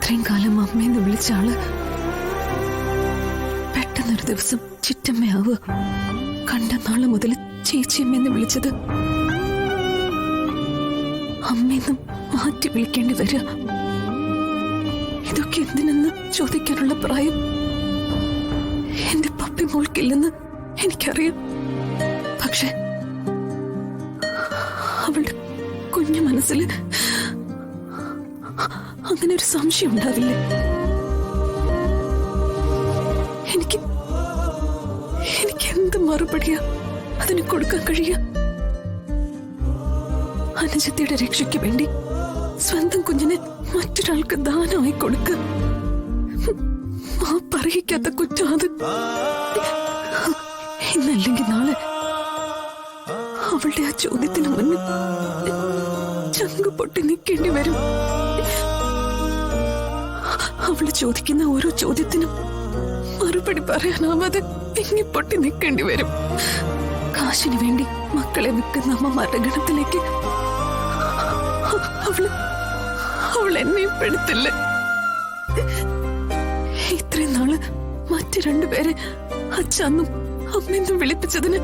ഇത്രയും കാലം അമ്മയെന്ന് വിളിച്ച ആള് പെട്ടെന്നൊരു ദിവസം ചിറ്റമ്മയാവുക. കണ്ട നാള് മുതൽ ചേച്ചിയമ്മയെന്ന് വിളിച്ചത് അമ്മയെന്നും മാറ്റി വിളിക്കേണ്ടി വരിക. ഇതൊക്കെ എന്തിനെന്ന് ചോദിക്കാനുള്ള പ്രായം എന്റെ പപ്പി മോൾക്കില്ലെന്ന് എനിക്കറിയാം. പക്ഷെ അവളുടെ കുഞ്ഞു മനസ്സിൽ അങ്ങനെ ഒരു സംശയം ഉണ്ടാവില്ലേ? എനിക്ക് എന്ത് മറുപടിയാ അതിന് കൊടുക്കാൻ കഴിയുക? അനുജത്തിയുടെ രക്ഷയ്ക്ക് വേണ്ടി സ്വന്തം കുഞ്ഞിനെ മറ്റൊരാൾക്ക് ദാനമായി കൊടുക്ക. പറയിക്കാത്ത കുറ്റം അത്. ഇന്നല്ലെങ്കിൽ നാളെ അവളുടെ ആ ചോദ്യത്തിന് മുന്നിൽ ചങ്ക് പൊട്ടി നിൽക്കേണ്ടി വരും. അവള് ചോദിക്കുന്ന ഓരോ ചോദ്യത്തിനും മറുപടി പറയാനാവാതെ പൊട്ടി നിൽക്കേണ്ടി വരും. കാശിന് വേണ്ടി മക്കളെ വിൽക്കുന്ന അമ്മമാരുടെ ഗണത്തിലേക്ക് അവൾ എന്നെയും പെടുത്തില്ല. ഇത്രയും നാള് മറ്റു രണ്ടുപേരെ അച്ഛന്നും അമ്മയെന്നും വിളിപ്പിച്ചതിന്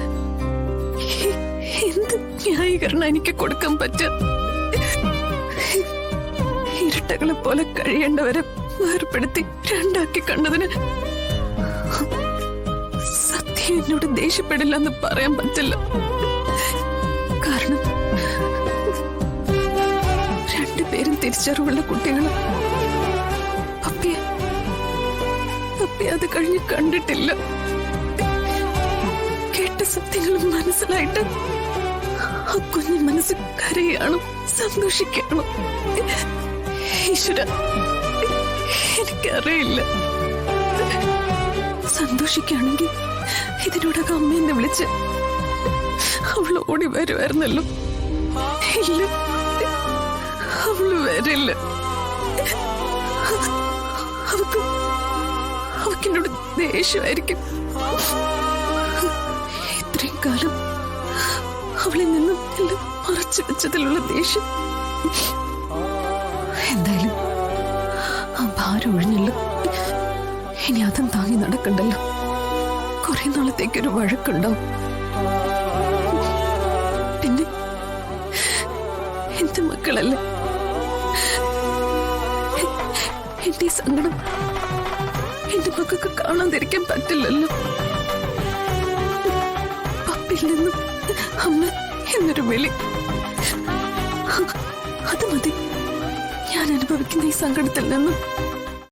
എന്ത് ന്യായീകരണം എനിക്ക് കൊടുക്കാൻ പറ്റുക? ഇരട്ടകളെ പോലെ കഴിയേണ്ടവരെ വേർപ്പെടുത്തി രണ്ടാക്കി കണ്ടതിന് സത്യം എന്നോട് ദേഷ്യപ്പെടില്ലെന്ന് പറയാൻ പറ്റില്ല. കാരണം രണ്ടുപേരും തിരിച്ചറിവുള്ള കുട്ടികൾ. പപ്പിയെ അത് കഴിഞ്ഞ് കണ്ടിട്ടില്ല. കേട്ട സത്യങ്ങളും മനസ്സിലായിട്ട് ആ കുഞ്ഞു മനസ്സ് കരയാണ്, സന്തോഷിക്കണം. ഈശ്വര, എനിക്കറിയില്ല. സന്തോഷിക്കുകയാണെങ്കിൽ ഇതിനോടൊക്കെ അമ്മയെന്ന് വിളിച്ച് അവൾ ഓടി വരുമായിരുന്നല്ലോ. ഇല്ല, അവള് വരില്ല. അവക്കെന്നോട് ദേഷ്യമായിരിക്കും. ഇത്രയും കാലം അവളിൽ നിന്നും എല്ലാം മറച്ചു വെച്ചതിലുള്ള ദേഷ്യം. എന്തായാലും ആ ഭാരം ഒഴിഞ്ഞല്ലോ. ഇനി അതും താങ്ങി നടക്കണ്ടല്ലോ. കുറെ നാളത്തേക്കൊരു വഴക്കുണ്ടാവും. പിന്നെ എന്റെ മക്കളല്ലേ. എന്റെ സങ്കടം എന്റെ മക്കൾക്ക് കാണാതിരിക്കാൻ പറ്റില്ലല്ലോ. പപ്പിൽ നിന്നും അമ്മ എന്നൊരു വിളി, അത് മതി ഞാൻ അനുഭവിക്കുന്ന ഈ സങ്കടത്തിൽ നിന്നും